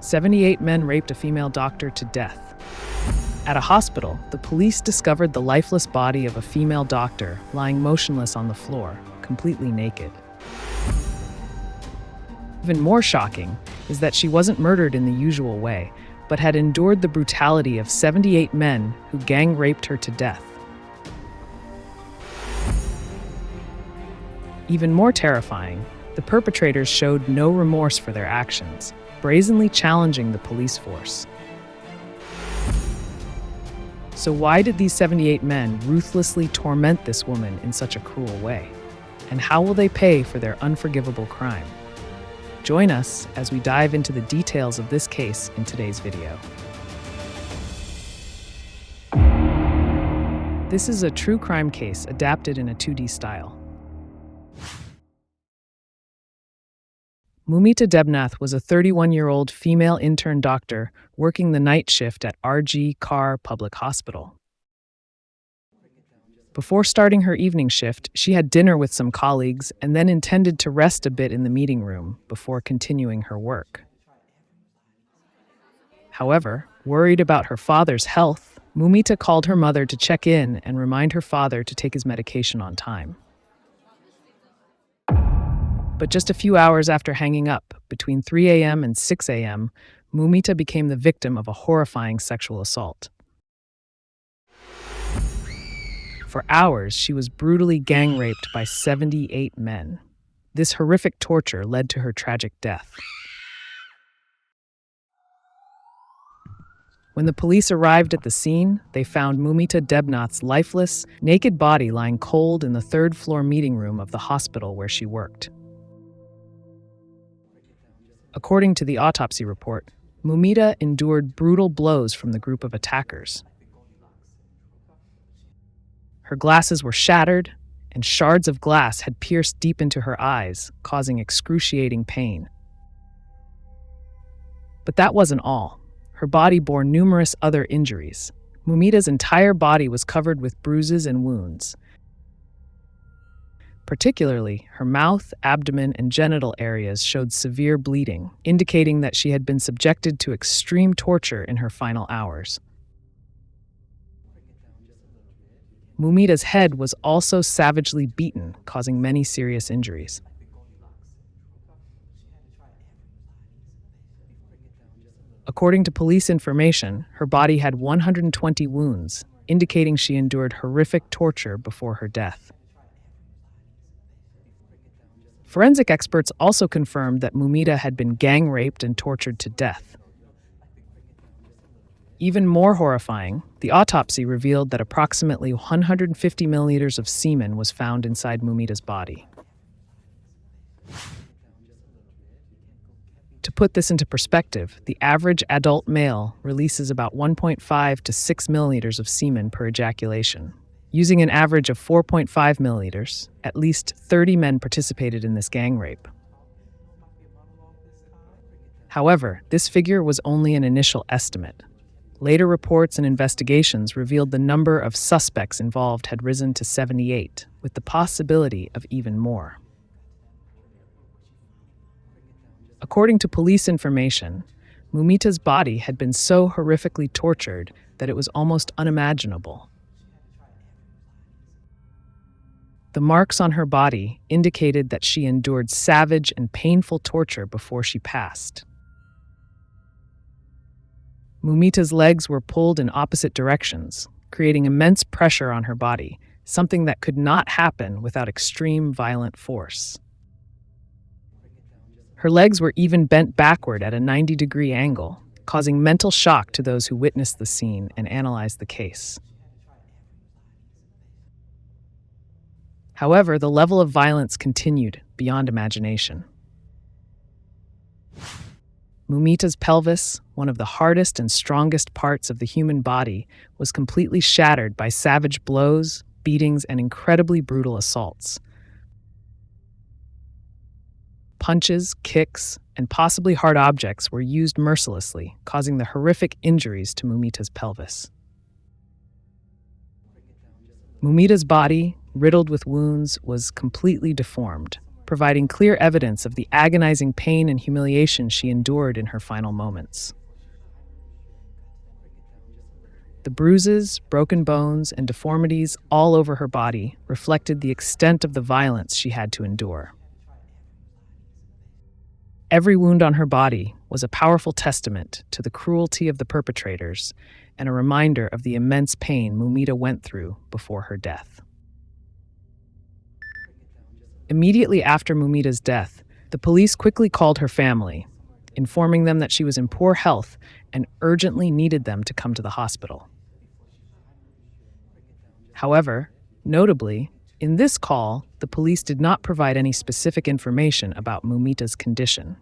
78 men raped a female doctor to death. At a hospital, the police discovered the lifeless body of a female doctor lying motionless on the floor, completely naked. Even more shocking is that she wasn't murdered in the usual way, but had endured the brutality of 78 men who gang raped her to death. Even more terrifying, the perpetrators showed no remorse for their actions, brazenly challenging the police force. So why did these 78 men ruthlessly torment this woman in such a cruel way? And how will they pay for their unforgivable crime? Join us as we dive into the details of this case in today's video. This is a true crime case adapted in a 2D style. Mumita Debnath was a 31-year-old female intern doctor working the night shift at RG Kar Public Hospital. Before starting her evening shift, she had dinner with some colleagues and then intended to rest a bit in the meeting room before continuing her work. However, worried about her father's health, Mumita called her mother to check in and remind her father to take his medication on time. But just a few hours after hanging up, between 3 a.m. and 6 a.m., Mumita became the victim of a horrifying sexual assault. For hours, she was brutally gang raped by 78 men. This horrific torture led to her tragic death. When the police arrived at the scene, they found Mumita Debnath's lifeless, naked body lying cold in the third-floor meeting room of the hospital where she worked. According to the autopsy report, Mumita endured brutal blows from the group of attackers. Her glasses were shattered, and shards of glass had pierced deep into her eyes, causing excruciating pain. But that wasn't all. Her body bore numerous other injuries. Mumita's entire body was covered with bruises and wounds. Particularly, her mouth, abdomen, and genital areas showed severe bleeding, indicating that she had been subjected to extreme torture in her final hours. Mumita's head was also savagely beaten, causing many serious injuries. According to police information, her body had 120 wounds, indicating she endured horrific torture before her death. Forensic experts also confirmed that Mumita had been gang raped and tortured to death. Even more horrifying, the autopsy revealed that approximately 150 milliliters of semen was found inside Mumita's body. To put this into perspective, the average adult male releases about 1.5 to 6 milliliters of semen per ejaculation. Using an average of 4.5 milliliters, at least 30 men participated in this gang rape. However, this figure was only an initial estimate. Later reports and investigations revealed the number of suspects involved had risen to 78, with the possibility of even more. According to police information, Mumita's body had been so horrifically tortured that it was almost unimaginable. The marks on her body indicated that she endured savage and painful torture before she passed. Mumita's legs were pulled in opposite directions, creating immense pressure on her body, something that could not happen without extreme violent force. Her legs were even bent backward at a 90-degree angle, causing mental shock to those who witnessed the scene and analyzed the case. However, the level of violence continued beyond imagination. Mumita's pelvis, one of the hardest and strongest parts of the human body, was completely shattered by savage blows, beatings, and incredibly brutal assaults. Punches, kicks, and possibly hard objects were used mercilessly, causing the horrific injuries to Mumita's pelvis. Mumita's body, riddled with wounds, was completely deformed. providing clear evidence of the agonizing pain and humiliation she endured in her final moments. The bruises, broken bones, and deformities all over her body reflected the extent of the violence she had to endure. Every wound on her body was a powerful testament to the cruelty of the perpetrators and a reminder of the immense pain Mumita went through before her death. Immediately after Mumita's death, the police quickly called her family, informing them that she was in poor health and urgently needed them to come to the hospital. However, notably, in this call, the police did not provide any specific information about Mumita's condition.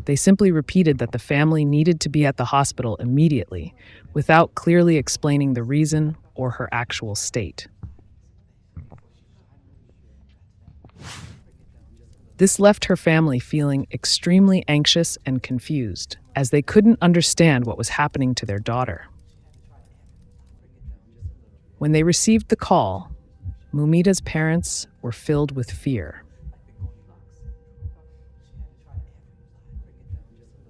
They simply repeated that the family needed to be at the hospital immediately, without clearly explaining the reason or her actual state. This left her family feeling extremely anxious and confused, as they couldn't understand what was happening to their daughter. When they received the call, Mumita's parents were filled with fear.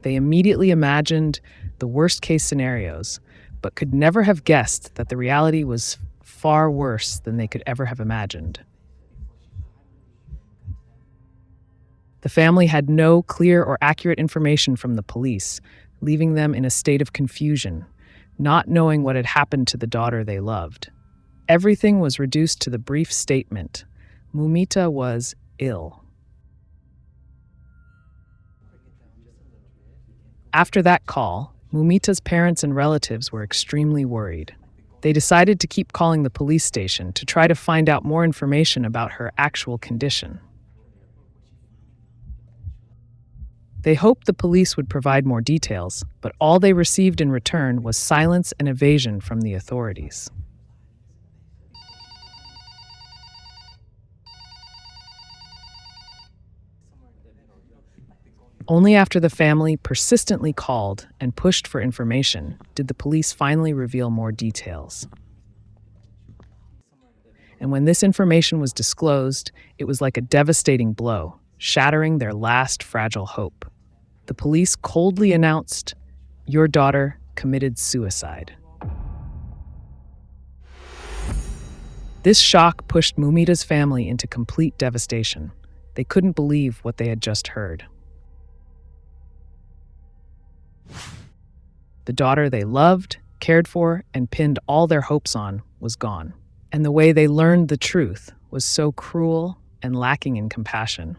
They immediately imagined the worst-case scenarios, but could never have guessed that the reality was far worse than they could ever have imagined. The family had no clear or accurate information from the police, leaving them in a state of confusion, not knowing what had happened to the daughter they loved. Everything was reduced to the brief statement: Mumita was ill. After that call, Mumita's parents and relatives were extremely worried. They decided to keep calling the police station to try to find out more information about her actual condition. They hoped the police would provide more details, but all they received in return was silence and evasion from the authorities. Only after the family persistently called and pushed for information did the police finally reveal more details. And when this information was disclosed, it was like a devastating blow, shattering their last fragile hope. The police coldly announced, "Your daughter committed suicide." This shock pushed Mumita's family into complete devastation. They couldn't believe what they had just heard. The daughter they loved, cared for, and pinned all their hopes on was gone. And the way they learned the truth was so cruel and lacking in compassion.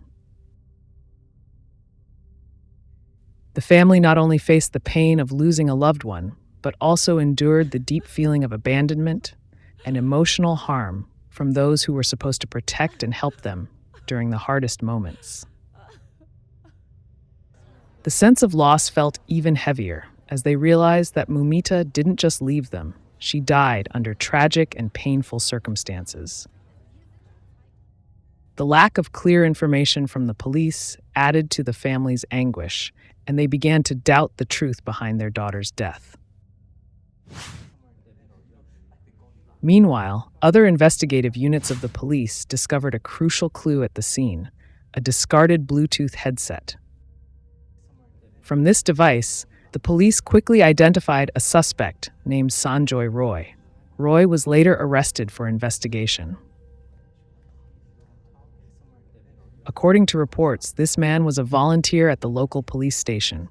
The family not only faced the pain of losing a loved one, but also endured the deep feeling of abandonment and emotional harm from those who were supposed to protect and help them during the hardest moments. The sense of loss felt even heavier as they realized that Mumita didn't just leave them, she died under tragic and painful circumstances. The lack of clear information from the police added to the family's anguish, and they began to doubt the truth behind their daughter's death. Meanwhile, other investigative units of the police discovered a crucial clue at the scene: a discarded Bluetooth headset. From this device, the police quickly identified a suspect named Sanjoy Roy. Roy was later arrested for investigation. According to reports, this man was a volunteer at the local police station.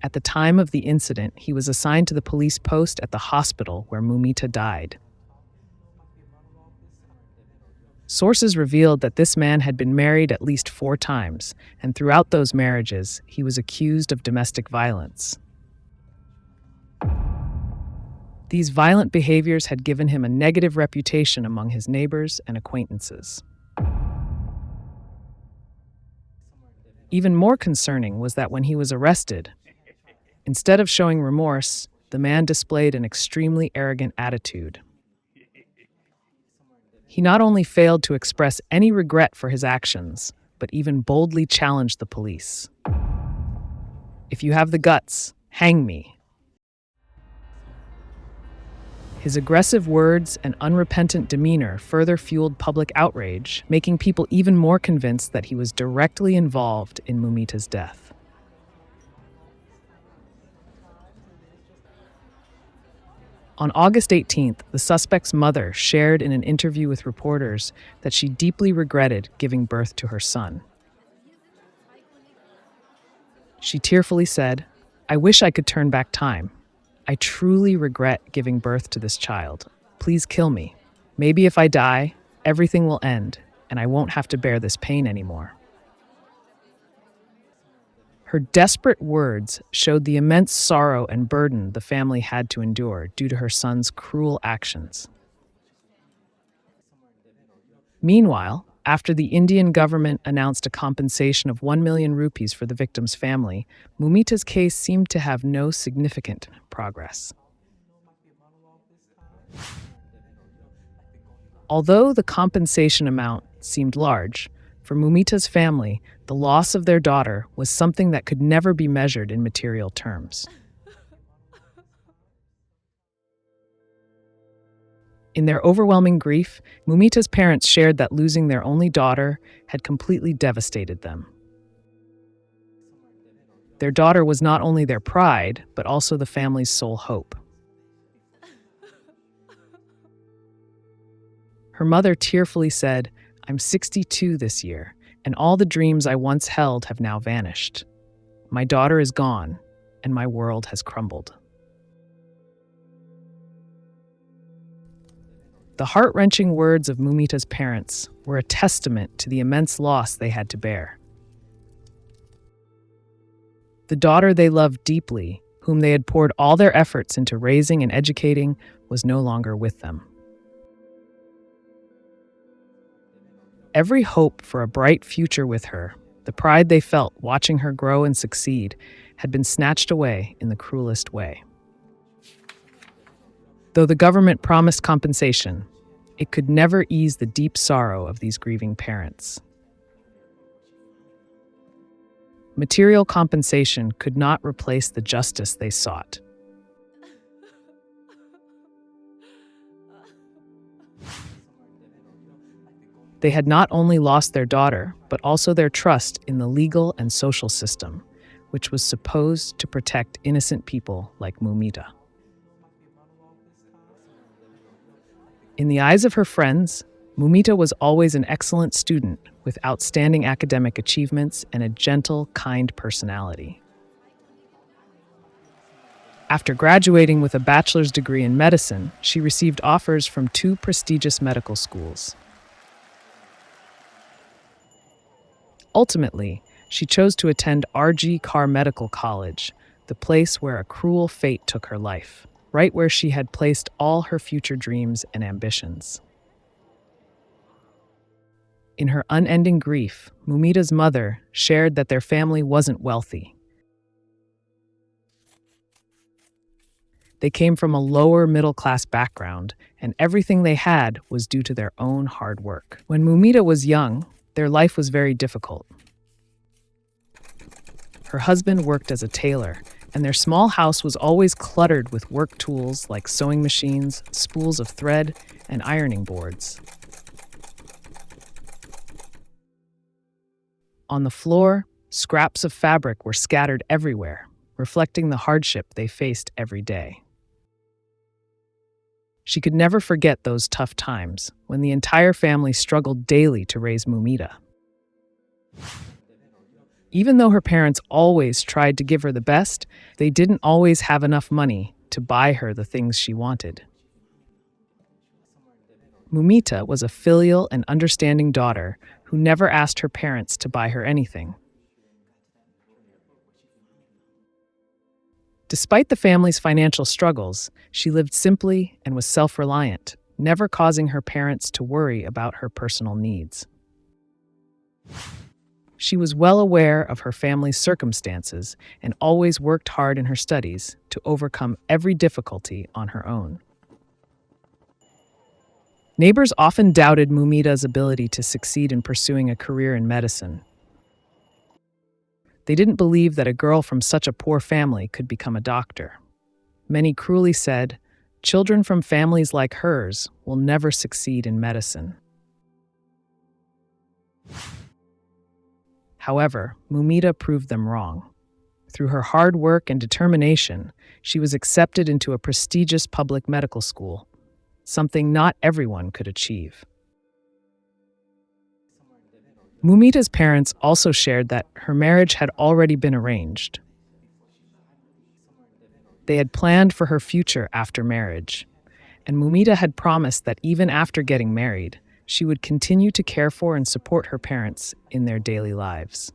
At the time of the incident, he was assigned to the police post at the hospital where Mumita died. Sources revealed that this man had been married at least 4 times, and throughout those marriages, he was accused of domestic violence. These violent behaviors had given him a negative reputation among his neighbors and acquaintances. Even more concerning was that when he was arrested, instead of showing remorse, the man displayed an extremely arrogant attitude. He not only failed to express any regret for his actions, but even boldly challenged the police. "If you have the guts, hang me." His aggressive words and unrepentant demeanor further fueled public outrage, making people even more convinced that he was directly involved in Mumita's death. On August 18th, the suspect's mother shared in an interview with reporters that she deeply regretted giving birth to her son. She tearfully said, "I wish I could turn back time. I truly regret giving birth to this child. Please kill me. Maybe if I die, everything will end, and I won't have to bear this pain anymore." Her desperate words showed the immense sorrow and burden the family had to endure due to her son's cruel actions. Meanwhile, after the Indian government announced a compensation of 1 million rupees for the victim's family, Mumita's case seemed to have no significant progress. Although the compensation amount seemed large, for Mumita's family, the loss of their daughter was something that could never be measured in material terms. In their overwhelming grief, Mumita's parents shared that losing their only daughter had completely devastated them. Their daughter was not only their pride, but also the family's sole hope. Her mother tearfully said, "I'm 62 this year, and all the dreams I once held have now vanished. My daughter is gone, and my world has crumbled." The heart-wrenching words of Mumita's parents were a testament to the immense loss they had to bear. The daughter they loved deeply, whom they had poured all their efforts into raising and educating, was no longer with them. Every hope for a bright future with her, the pride they felt watching her grow and succeed, had been snatched away in the cruelest way. Though the government promised compensation, it could never ease the deep sorrow of these grieving parents. Material compensation could not replace the justice they sought. They had not only lost their daughter, but also their trust in the legal and social system, which was supposed to protect innocent people like Mumita. In the eyes of her friends, Mumita was always an excellent student with outstanding academic achievements and a gentle, kind personality. After graduating with a bachelor's degree in medicine, she received offers from 2 prestigious medical schools. Ultimately, she chose to attend R.G. Carr Medical College, the place where a cruel fate took her life, right where she had placed all her future dreams and ambitions. In her unending grief, Mumita's mother shared that their family wasn't wealthy. They came from a lower middle-class background, and everything they had was due to their own hard work. When Mumita was young, their life was very difficult. Her husband worked as a tailor, and their small house was always cluttered with work tools like sewing machines, spools of thread, and ironing boards. On the floor, scraps of fabric were scattered everywhere, reflecting the hardship they faced every day. She could never forget those tough times when the entire family struggled daily to raise Mumita. Even though her parents always tried to give her the best, they didn't always have enough money to buy her the things she wanted. Mumita was a filial and understanding daughter who never asked her parents to buy her anything. Despite the family's financial struggles, she lived simply and was self-reliant, never causing her parents to worry about her personal needs. She was well aware of her family's circumstances and always worked hard in her studies to overcome every difficulty on her own. Neighbors often doubted Mumita's ability to succeed in pursuing a career in medicine. They didn't believe that a girl from such a poor family could become a doctor. Many cruelly said, Children from families like hers will never succeed in medicine. However, Mumita proved them wrong. Through her hard work and determination, she was accepted into a prestigious public medical school, something not everyone could achieve. Mumita's parents also shared that her marriage had already been arranged. They had planned for her future after marriage, and Mumita had promised that even after getting married, she would continue to care for and support her parents in their daily lives.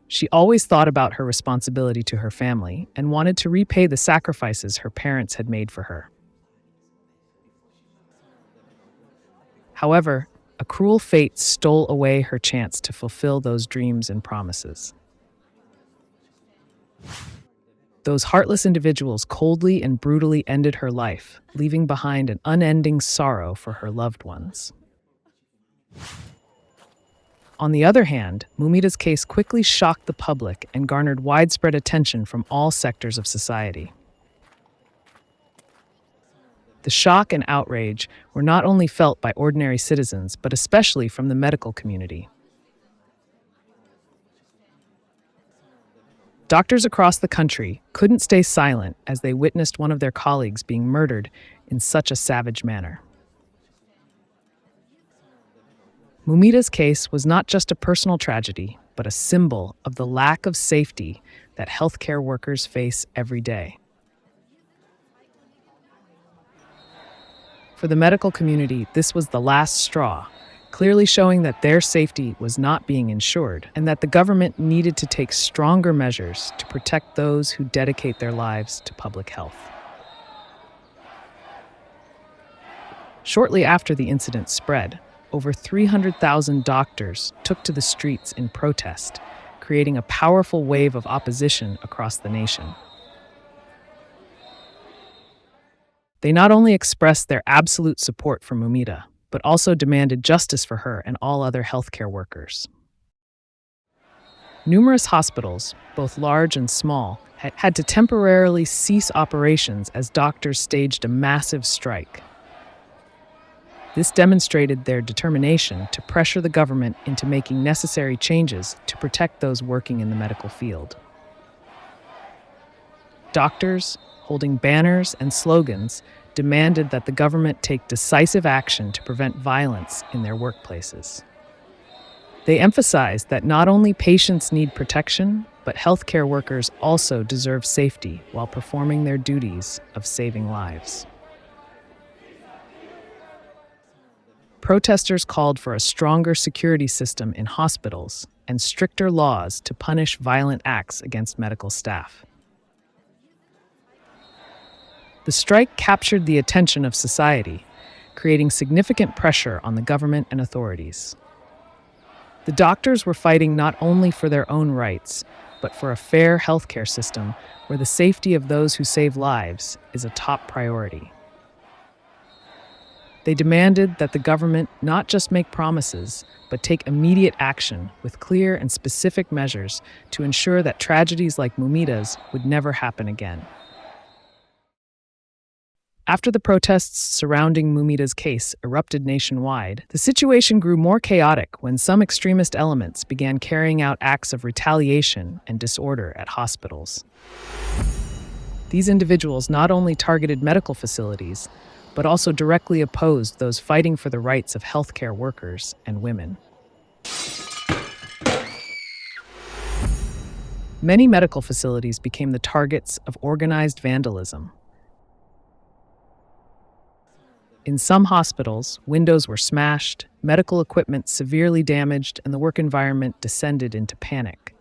She always thought about her responsibility to her family and wanted to repay the sacrifices her parents had made for her. However, a cruel fate stole away her chance to fulfill those dreams and promises. Those heartless individuals coldly and brutally ended her life, leaving behind an unending sorrow for her loved ones. On the other hand, Mumita's case quickly shocked the public and garnered widespread attention from all sectors of society. The shock and outrage were not only felt by ordinary citizens, but especially from the medical community. Doctors across the country couldn't stay silent as they witnessed one of their colleagues being murdered in such a savage manner. Mumita's case was not just a personal tragedy, but a symbol of the lack of safety that healthcare workers face every day. For the medical community, this was the last straw, clearly showing that their safety was not being ensured and that the government needed to take stronger measures to protect those who dedicate their lives to public health. Shortly after the incident spread, over 300,000 doctors took to the streets in protest, creating a powerful wave of opposition across the nation. They not only expressed their absolute support for Mumita, but also demanded justice for her and all other healthcare workers. Numerous hospitals, both large and small, had to temporarily cease operations as doctors staged a massive strike. This demonstrated their determination to pressure the government into making necessary changes to protect those working in the medical field. Doctors, holding banners and slogans, demanded that the government take decisive action to prevent violence in their workplaces. They emphasized that not only patients need protection, but healthcare workers also deserve safety while performing their duties of saving lives. Protesters called for a stronger security system in hospitals and stricter laws to punish violent acts against medical staff. The strike captured the attention of society, creating significant pressure on the government and authorities. The doctors were fighting not only for their own rights, but for a fair healthcare system where the safety of those who save lives is a top priority. They demanded that the government not just make promises, but take immediate action with clear and specific measures to ensure that tragedies like Mumita's would never happen again. After the protests surrounding Mumita's case erupted nationwide, the situation grew more chaotic when some extremist elements began carrying out acts of retaliation and disorder at hospitals. These individuals not only targeted medical facilities, but also directly opposed those fighting for the rights of healthcare workers and women. Many medical facilities became the targets of organized vandalism. In some hospitals, windows were smashed, medical equipment severely damaged, and the work environment descended into panic.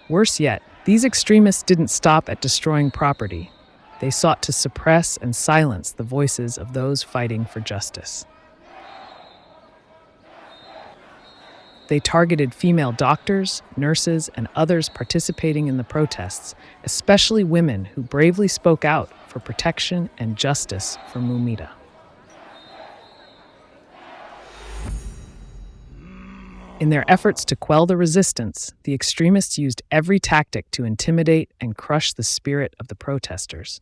Worse yet, these extremists didn't stop at destroying property. They sought to suppress and silence the voices of those fighting for justice. They targeted female doctors, nurses, and others participating in the protests, especially women who bravely spoke out for protection and justice for Mumita. In their efforts to quell the resistance, the extremists used every tactic to intimidate and crush the spirit of the protesters.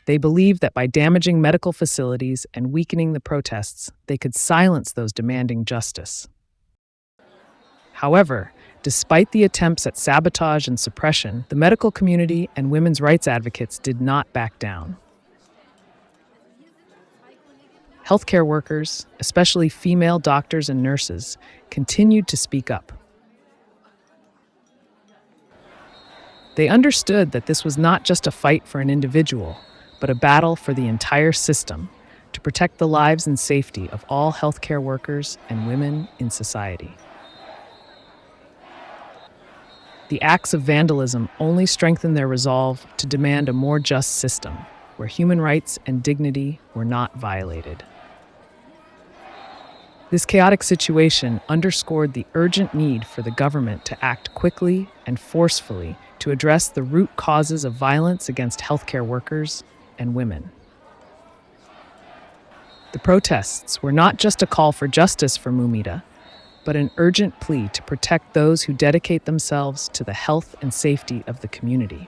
They believed that by damaging medical facilities and weakening the protests, they could silence those demanding justice. However, despite the attempts at sabotage and suppression, the medical community and women's rights advocates did not back down. Healthcare workers, especially female doctors and nurses, continued to speak up. They understood that this was not just a fight for an individual, but a battle for the entire system to protect the lives and safety of all healthcare workers and women in society. The acts of vandalism only strengthened their resolve to demand a more just system, where human rights and dignity were not violated. This chaotic situation underscored the urgent need for the government to act quickly and forcefully to address the root causes of violence against healthcare workers and women. The protests were not just a call for justice for Mumita, but an urgent plea to protect those who dedicate themselves to the health and safety of the community.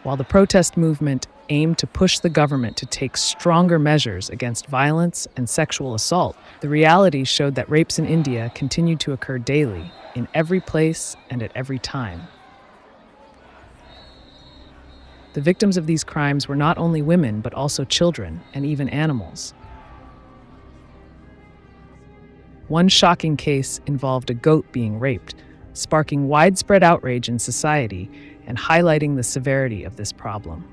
While the protest movement aimed to push the government to take stronger measures against violence and sexual assault, the reality showed that rapes in India continued to occur daily, in every place and at every time. The victims of these crimes were not only women, but also children and even animals. One shocking case involved a goat being raped, sparking widespread outrage in society and highlighting the severity of this problem.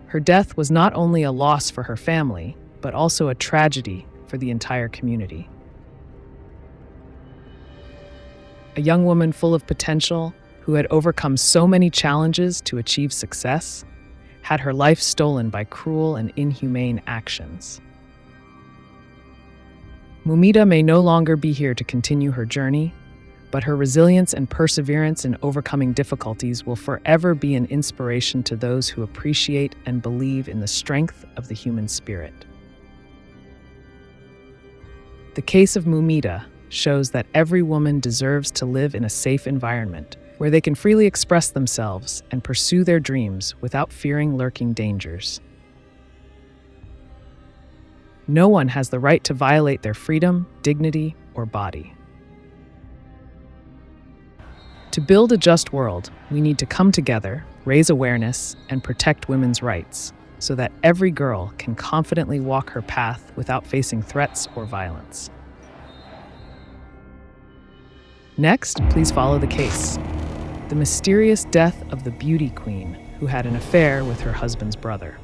Her death was not only a loss for her family, but also a tragedy for the entire community. A young woman full of potential, who had overcome so many challenges to achieve success, had her life stolen by cruel and inhumane actions. Mumita may no longer be here to continue her journey, but her resilience and perseverance in overcoming difficulties will forever be an inspiration to those who appreciate and believe in the strength of the human spirit. The case of Mumita shows that every woman deserves to live in a safe environment where they can freely express themselves and pursue their dreams without fearing lurking dangers. No one has the right to violate their freedom, dignity, or body. To build a just world, we need to come together, raise awareness, and protect women's rights, so that every girl can confidently walk her path without facing threats or violence. Next, please follow the case: the mysterious death of the beauty queen who had an affair with her husband's brother.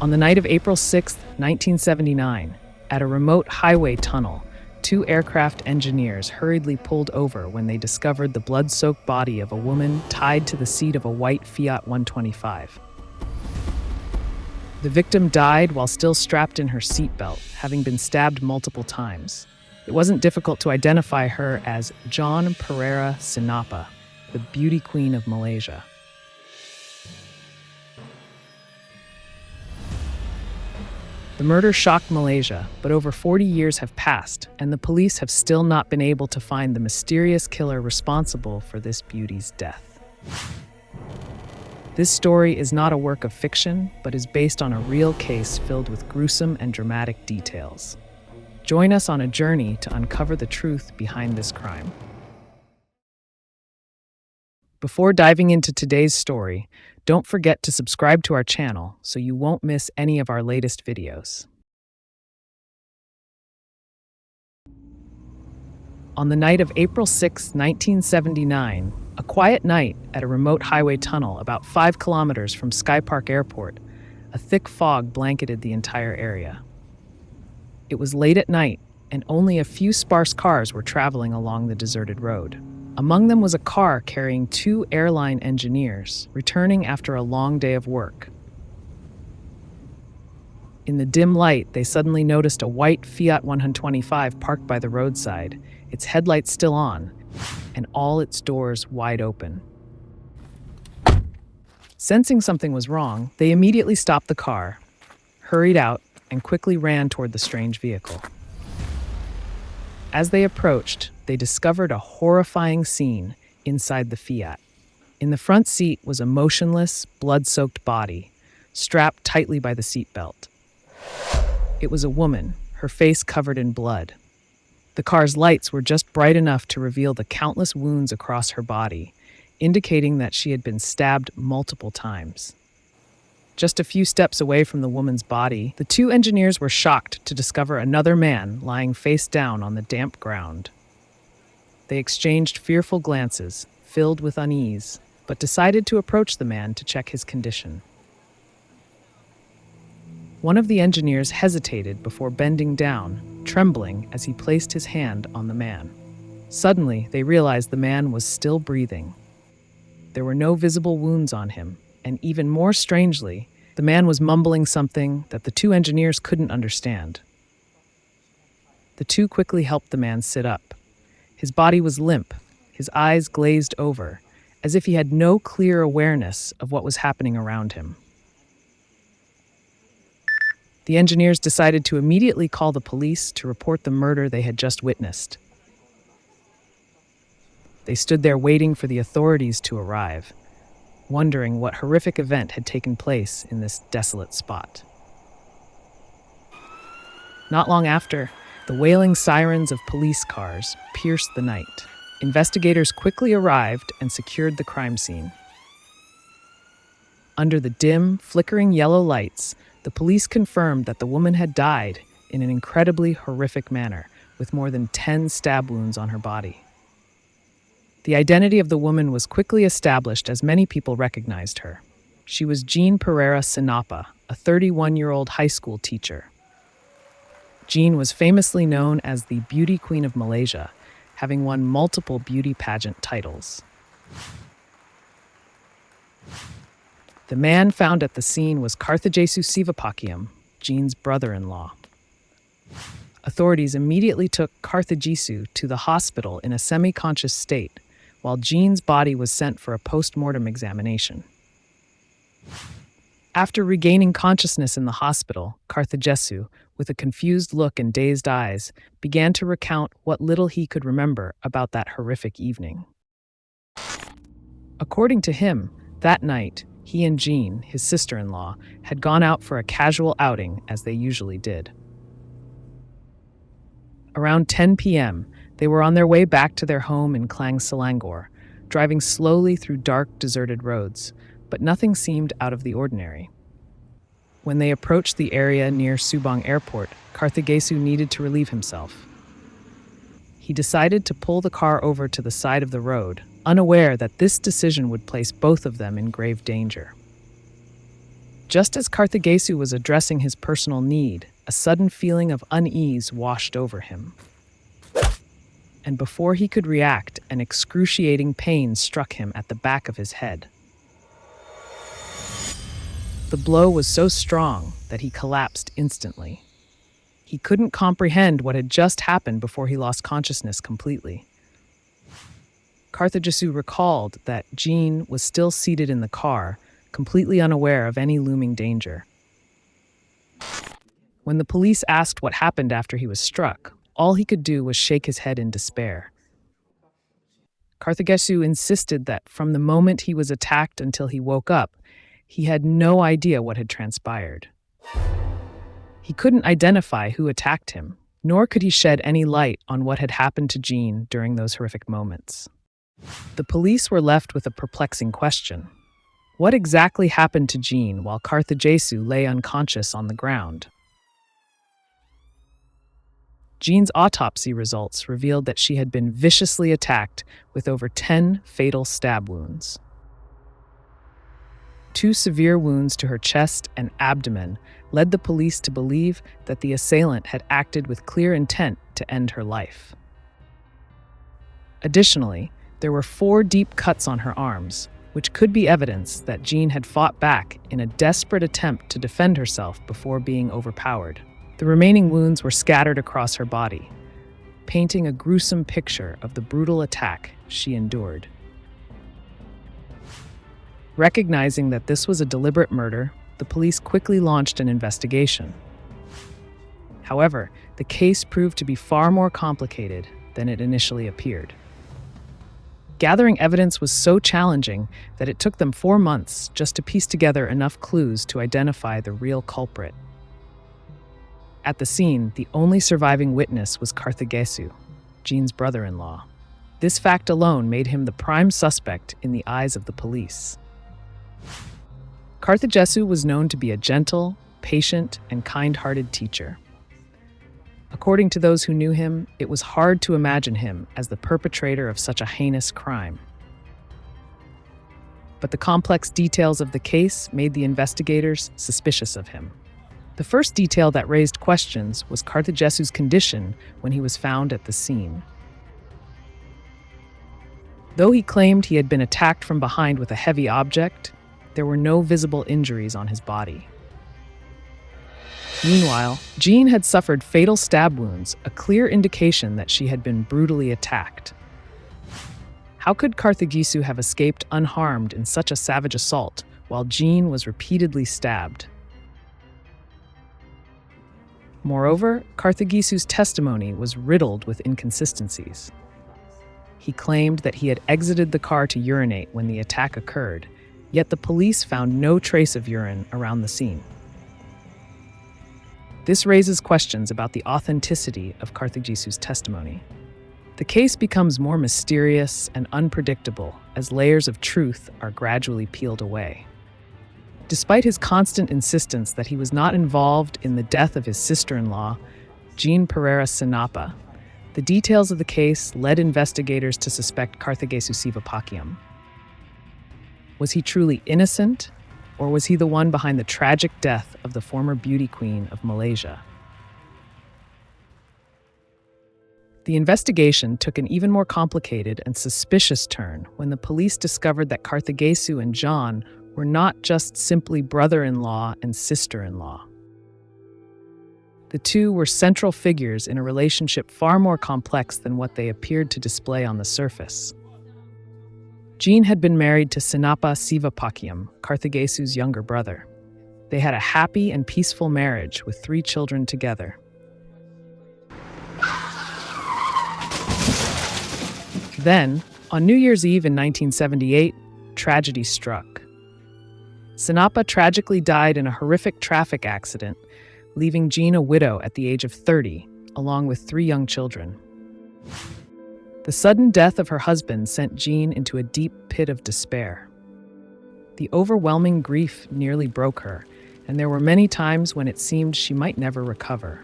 On the night of April 6, 1979, at a remote highway tunnel, two aircraft engineers hurriedly pulled over when they discovered the blood-soaked body of a woman tied to the seat of a white Fiat 125. The victim died while still strapped in her seatbelt, having been stabbed multiple times. It wasn't difficult to identify her as John Pereira Sinapa, the beauty queen of Malaysia. The murder shocked Malaysia, but over 40 years have passed, and the police have still not been able to find the mysterious killer responsible for this beauty's death. This story is not a work of fiction, but is based on a real case filled with gruesome and dramatic details. Join us on a journey to uncover the truth behind this crime. Before diving into today's story, don't forget to subscribe to our channel so you won't miss any of our latest videos. On the night of April 6, 1979, a quiet night at a remote highway tunnel about 5 kilometers from Sky Park Airport, a thick fog blanketed the entire area. It was late at night, and only a few sparse cars were traveling along the deserted road. Among them was a car carrying 2 airline engineers, returning after a long day of work. In the dim light, they suddenly noticed a white Fiat 125 parked by the roadside, its headlights still on, and all its doors wide open. Sensing something was wrong, they immediately stopped the car, hurried out, and quickly ran toward the strange vehicle. As they approached, they discovered a horrifying scene inside the Fiat. In the front seat was a motionless, blood-soaked body, strapped tightly by the seatbelt. It was a woman, her face covered in blood. The car's lights were just bright enough to reveal the countless wounds across her body, indicating that she had been stabbed multiple times. Just a few steps away from the woman's body, the two engineers were shocked to discover another man lying face down on the damp ground. They exchanged fearful glances, filled with unease, but decided to approach the man to check his condition. One of the engineers hesitated before bending down, trembling as he placed his hand on the man. Suddenly, they realized the man was still breathing. There were no visible wounds on him, and even more strangely, the man was mumbling something that the two engineers couldn't understand. The two quickly helped the man sit up. His body was limp, his eyes glazed over, as if he had no clear awareness of what was happening around him. The engineers decided to immediately call the police to report the murder they had just witnessed. They stood there waiting for the authorities to arrive, wondering what horrific event had taken place in this desolate spot. Not long after, the wailing sirens of police cars pierced the night. Investigators quickly arrived and secured the crime scene. Under the dim, flickering yellow lights, the police confirmed that the woman had died in an incredibly horrific manner, with more than 10 stab wounds on her body. The identity of the woman was quickly established as many people recognized her. She was Jean Pereira Sinapa, a 31-year-old high school teacher. Jean was famously known as the Beauty Queen of Malaysia, having won multiple beauty pageant titles. The man found at the scene was Karthajesu Sivapakiam, Jean's brother-in-law. Authorities immediately took Karthajesu to the hospital in a semi-conscious state, while Jean's body was sent for a post-mortem examination. After regaining consciousness in the hospital, Karthajesu, with a confused look and dazed eyes, began to recount what little he could remember about that horrific evening. According to him, that night, he and Jean, his sister-in-law, had gone out for a casual outing as they usually did. Around 10 p.m., they were on their way back to their home in Klang Selangor, driving slowly through dark, deserted roads, but nothing seemed out of the ordinary. When they approached the area near Subang Airport, Karthajesu needed to relieve himself. He decided to pull the car over to the side of the road, unaware that this decision would place both of them in grave danger. Just as Karthajesu was addressing his personal need, a sudden feeling of unease washed over him. And before he could react, an excruciating pain struck him at the back of his head. The blow was so strong that he collapsed instantly. He couldn't comprehend what had just happened before he lost consciousness completely. Karthajesu recalled that Jean was still seated in the car, completely unaware of any looming danger. When the police asked what happened after he was struck, all he could do was shake his head in despair. Karthajesu insisted that from the moment he was attacked until he woke up, he had no idea what had transpired. He couldn't identify who attacked him, nor could he shed any light on what had happened to Jean during those horrific moments. The police were left with a perplexing question. What exactly happened to Jean while Karthajesu lay unconscious on the ground? Jean's autopsy results revealed that she had been viciously attacked with over 10 fatal stab wounds. 2 severe wounds to her chest and abdomen led the police to believe that the assailant had acted with clear intent to end her life. Additionally, there were 4 deep cuts on her arms, which could be evidence that Jean had fought back in a desperate attempt to defend herself before being overpowered. The remaining wounds were scattered across her body, painting a gruesome picture of the brutal attack she endured. Recognizing that this was a deliberate murder, the police quickly launched an investigation. However, the case proved to be far more complicated than it initially appeared. Gathering evidence was so challenging that it took them 4 months just to piece together enough clues to identify the real culprit. At the scene, the only surviving witness was Carthagesu, Jean's brother-in-law. This fact alone made him the prime suspect in the eyes of the police. Carthagesu was known to be a gentle, patient, and kind-hearted teacher. According to those who knew him, it was hard to imagine him as the perpetrator of such a heinous crime. But the complex details of the case made the investigators suspicious of him. The first detail that raised questions was Carthagesu's condition when he was found at the scene. Though he claimed he had been attacked from behind with a heavy object, there were no visible injuries on his body. Meanwhile, Jean had suffered fatal stab wounds, a clear indication that she had been brutally attacked. How could Carthagesu have escaped unharmed in such a savage assault, while Jean was repeatedly stabbed? Moreover, Carthagesu's testimony was riddled with inconsistencies. He claimed that he had exited the car to urinate when the attack occurred, yet the police found no trace of urine around the scene. This raises questions about the authenticity of Carthagesu's testimony. The case becomes more mysterious and unpredictable as layers of truth are gradually peeled away. Despite his constant insistence that he was not involved in the death of his sister-in-law, Jean Pereira Sinapa, the details of the case led investigators to suspect Carthagesu Sivapakiam. Was he truly innocent? Or was he the one behind the tragic death of the former beauty queen of Malaysia? The investigation took an even more complicated and suspicious turn when the police discovered that Carthagesu and John were not just simply brother-in-law and sister-in-law. The two were central figures in a relationship far more complex than what they appeared to display on the surface. Jean had been married to Sinapa Sivapakiam, Carthagesu's younger brother. They had a happy and peaceful marriage with 3 children together. Then, on New Year's Eve in 1978, tragedy struck. Sinapa tragically died in a horrific traffic accident, leaving Jean a widow at the age of 30, along with 3 young children. The sudden death of her husband sent Jean into a deep pit of despair. The overwhelming grief nearly broke her, and there were many times when it seemed she might never recover.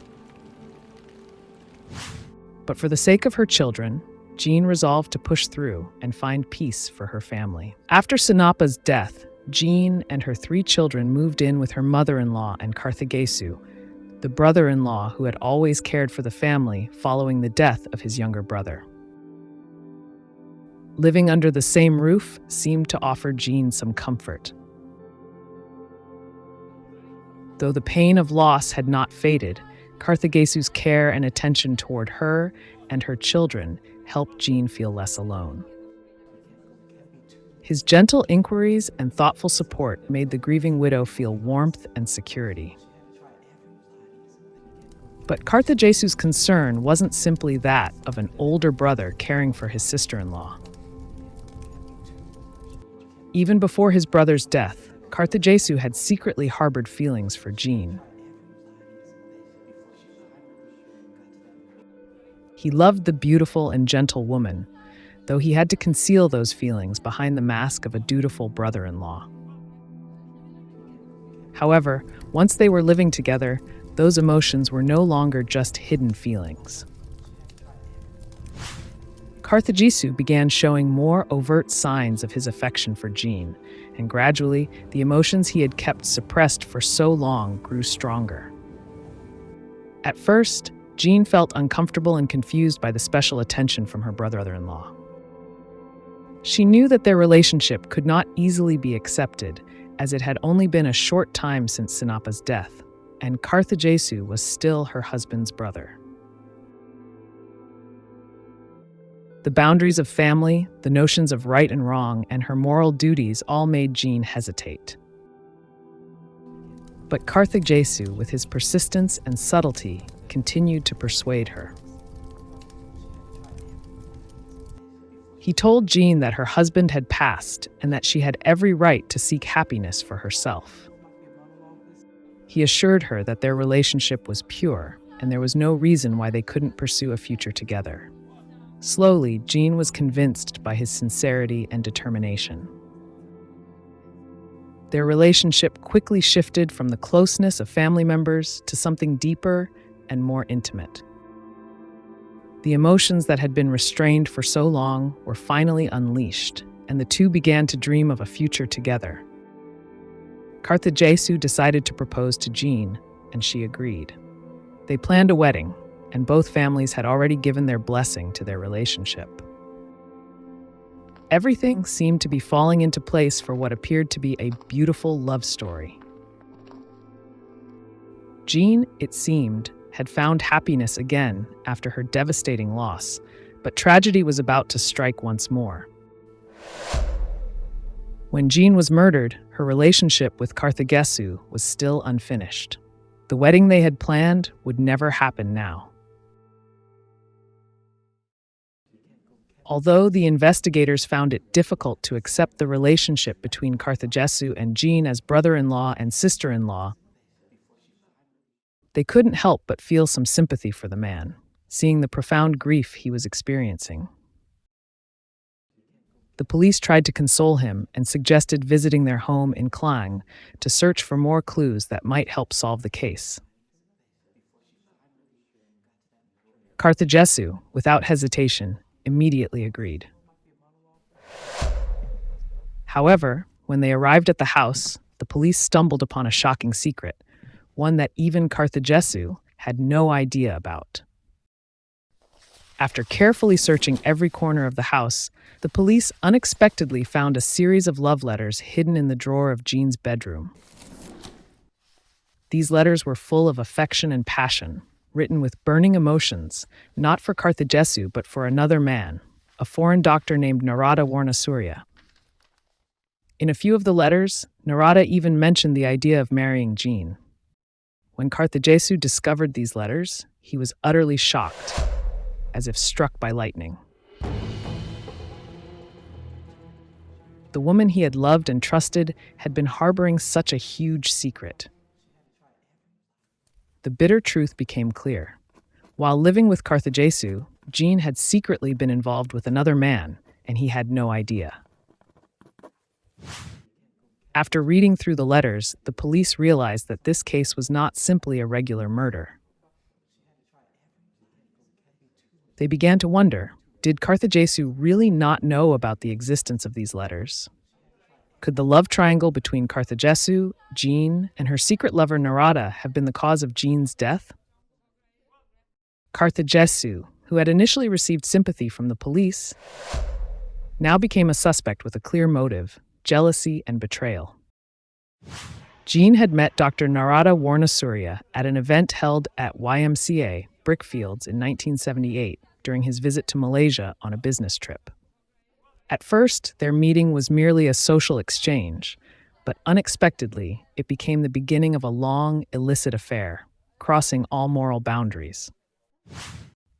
But for the sake of her children, Jean resolved to push through and find peace for her family. After Sinapa's death, Jean and her 3 children moved in with her mother-in-law and Carthagesu, the brother-in-law who had always cared for the family following the death of his younger brother. Living under the same roof seemed to offer Jean some comfort. Though the pain of loss had not faded, Carthagesu's care and attention toward her and her children helped Jean feel less alone. His gentle inquiries and thoughtful support made the grieving widow feel warmth and security. But Carthagesu's concern wasn't simply that of an older brother caring for his sister-in-law. Even before his brother's death, Carthagesu had secretly harbored feelings for Jean. He loved the beautiful and gentle woman, though he had to conceal those feelings behind the mask of a dutiful brother-in-law. However, once they were living together, those emotions were no longer just hidden feelings. Carthagesu began showing more overt signs of his affection for Jean, and gradually, the emotions he had kept suppressed for so long grew stronger. At first, Jean felt uncomfortable and confused by the special attention from her brother-in-law. She knew that their relationship could not easily be accepted, as it had only been a short time since Sinapa's death, and Carthagesu was still her husband's brother. The boundaries of family, the notions of right and wrong, and her moral duties all made Jean hesitate. But Karthagesu, with his persistence and subtlety, continued to persuade her. He told Jean that her husband had passed and that she had every right to seek happiness for herself. He assured her that their relationship was pure and there was no reason why they couldn't pursue a future together. Slowly, Jean was convinced by his sincerity and determination. Their relationship quickly shifted from the closeness of family members to something deeper and more intimate. The emotions that had been restrained for so long were finally unleashed, and the two began to dream of a future together. Karthagesu decided to propose to Jean, and she agreed. They planned a wedding, and both families had already given their blessing to their relationship. Everything seemed to be falling into place for what appeared to be a beautiful love story. Jean, it seemed, had found happiness again after her devastating loss, but tragedy was about to strike once more. When Jean was murdered, her relationship with Karthagesu was still unfinished. The wedding they had planned would never happen now. Although the investigators found it difficult to accept the relationship between Karthagesu and Jean as brother-in-law and sister-in-law, they couldn't help but feel some sympathy for the man, seeing the profound grief he was experiencing. The police tried to console him and suggested visiting their home in Klang to search for more clues that might help solve the case. Karthagesu, without hesitation, immediately agreed. However, when they arrived at the house, the police stumbled upon a shocking secret, one that even Karthagesu had no idea about. After carefully searching every corner of the house, the police unexpectedly found a series of love letters hidden in the drawer of Jean's bedroom. These letters were full of affection and passion, written with burning emotions, not for Karthagesu but for another man, a foreign doctor named Narada Warnasurya. In a few of the letters, Narada even mentioned the idea of marrying Jean. When Karthagesu discovered these letters, he was utterly shocked, as if struck by lightning. The woman he had loved and trusted had been harboring such a huge secret. The bitter truth became clear. While living with Karthagesu, Jean had secretly been involved with another man, and he had no idea. After reading through the letters, the police realized that this case was not simply a regular murder. They began to wonder, did Karthagesu really not know about the existence of these letters? Could the love triangle between Karthagesu, Jean, and her secret lover Narada have been the cause of Jean's death? Karthagesu, who had initially received sympathy from the police, now became a suspect with a clear motive: jealousy and betrayal. Jean had met Dr. Narada Warnasurya at an event held at YMCA Brickfields in 1978 during his visit to Malaysia on a business trip. At first, their meeting was merely a social exchange, but unexpectedly, it became the beginning of a long, illicit affair, crossing all moral boundaries.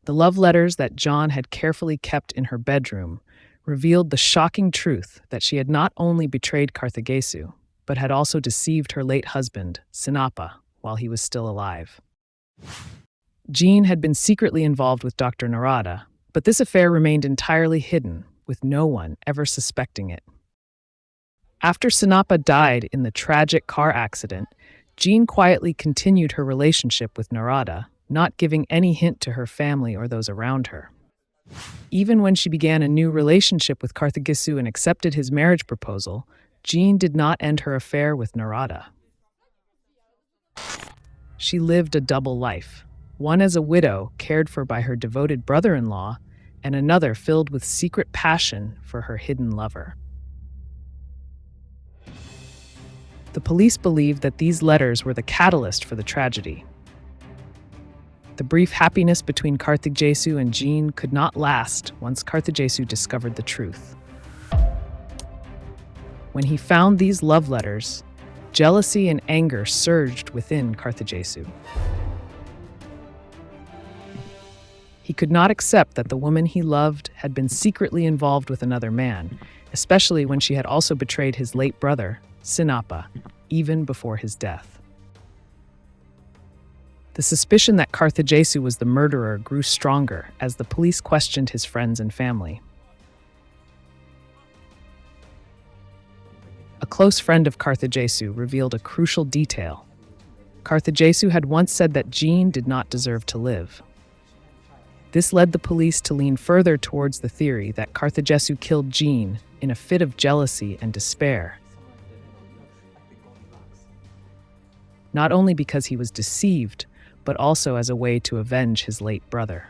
The love letters that John had carefully kept in her bedroom revealed the shocking truth that she had not only betrayed Karthagesu, but had also deceived her late husband, Sinapa, while he was still alive. Jean had been secretly involved with Dr. Narada, but this affair remained entirely hidden, with no one ever suspecting it. After Sinapa died in the tragic car accident, Jean quietly continued her relationship with Narada, not giving any hint to her family or those around her. Even when she began a new relationship with Karthagesu and accepted his marriage proposal, Jean did not end her affair with Narada. She lived a double life, one as a widow cared for by her devoted brother-in-law, and another filled with secret passion for her hidden lover. The police believed that these letters were the catalyst for the tragedy. The brief happiness between Karthikesu and Jean could not last once Karthikesu discovered the truth. When he found these love letters, jealousy and anger surged within Karthikesu. He could not accept that the woman he loved had been secretly involved with another man, especially when she had also betrayed his late brother, Sinapa, even before his death. The suspicion that Karthikesu was the murderer grew stronger as the police questioned his friends and family. A close friend of Karthikesu revealed a crucial detail. Karthikesu had once said that Jean did not deserve to live. This led the police to lean further towards the theory that Karthikesu killed Jean in a fit of jealousy and despair. Not only because he was deceived, but also as a way to avenge his late brother.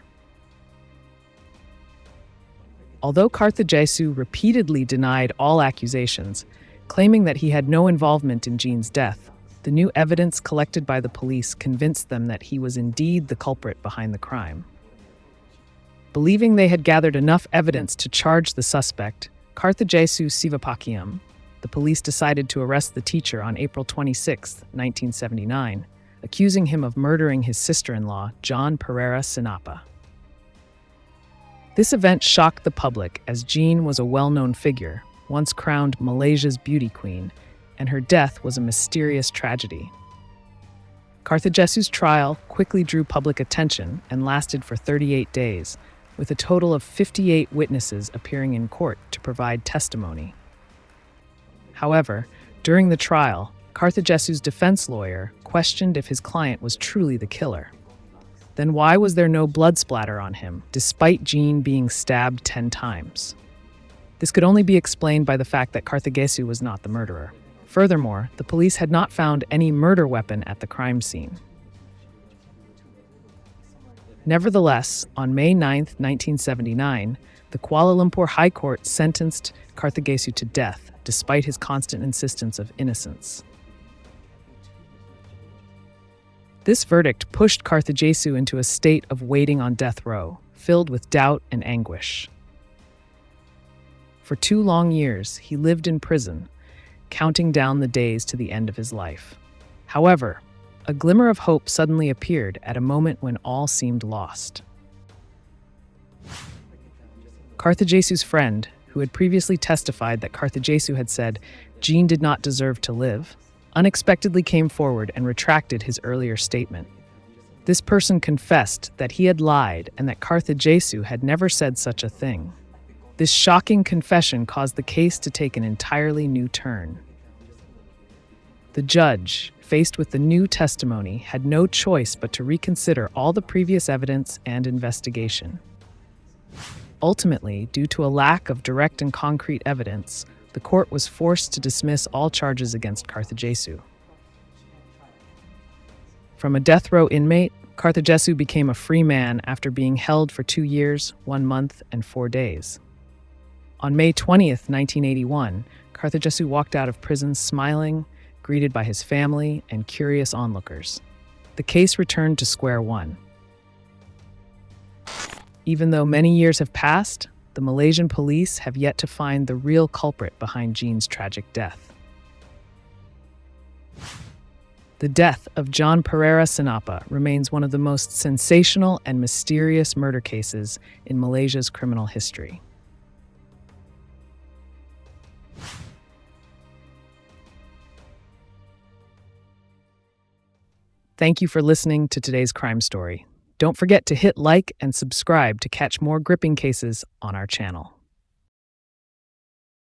Although Karthikesu repeatedly denied all accusations, claiming that he had no involvement in Jean's death, the new evidence collected by the police convinced them that he was indeed the culprit behind the crime. Believing they had gathered enough evidence to charge the suspect, Karthikesu Sivapakiam, the police decided to arrest the teacher on April 26, 1979, accusing him of murdering his sister-in-law, John Pereira Sinapa. This event shocked the public as Jean was a well-known figure, once crowned Malaysia's beauty queen, and her death was a mysterious tragedy. Karthikesu's trial quickly drew public attention and lasted for 38 days, with a total of 58 witnesses appearing in court to provide testimony. However, during the trial, Karthikesu's defense lawyer questioned if his client was truly the killer. Then why was there no blood splatter on him, despite Jean being stabbed 10 times? This could only be explained by the fact that Karthikesu was not the murderer. Furthermore, the police had not found any murder weapon at the crime scene. Nevertheless, on May 9, 1979, the Kuala Lumpur High Court sentenced Karthikesu to death, despite his constant insistence of innocence. This verdict pushed Karthikesu into a state of waiting on death row, filled with doubt and anguish. For 2 long years, he lived in prison, counting down the days to the end of his life. However, a glimmer of hope suddenly appeared at a moment when all seemed lost. Karthikesu's friend, who had previously testified that Karthikesu had said Jean did not deserve to live, unexpectedly came forward and retracted his earlier statement. This person confessed that he had lied and that Karthikesu had never said such a thing. This shocking confession caused the case to take an entirely new turn. The judge, faced with the new testimony, had no choice but to reconsider all the previous evidence and investigation. Ultimately, due to a lack of direct and concrete evidence, the court was forced to dismiss all charges against Karthikesu. From a death row inmate, Karthikesu became a free man after being held for 2 years, 1 month, and 4 days. On May 20th, 1981, Karthikesu walked out of prison smiling, greeted by his family and curious onlookers. The case returned to square one. Even though many years have passed, the Malaysian police have yet to find the real culprit behind Jean's tragic death. The death of John Pereira Sinapa remains one of the most sensational and mysterious murder cases in Malaysia's criminal history. Thank you for listening to today's crime story. Don't forget to hit like and subscribe to catch more gripping cases on our channel.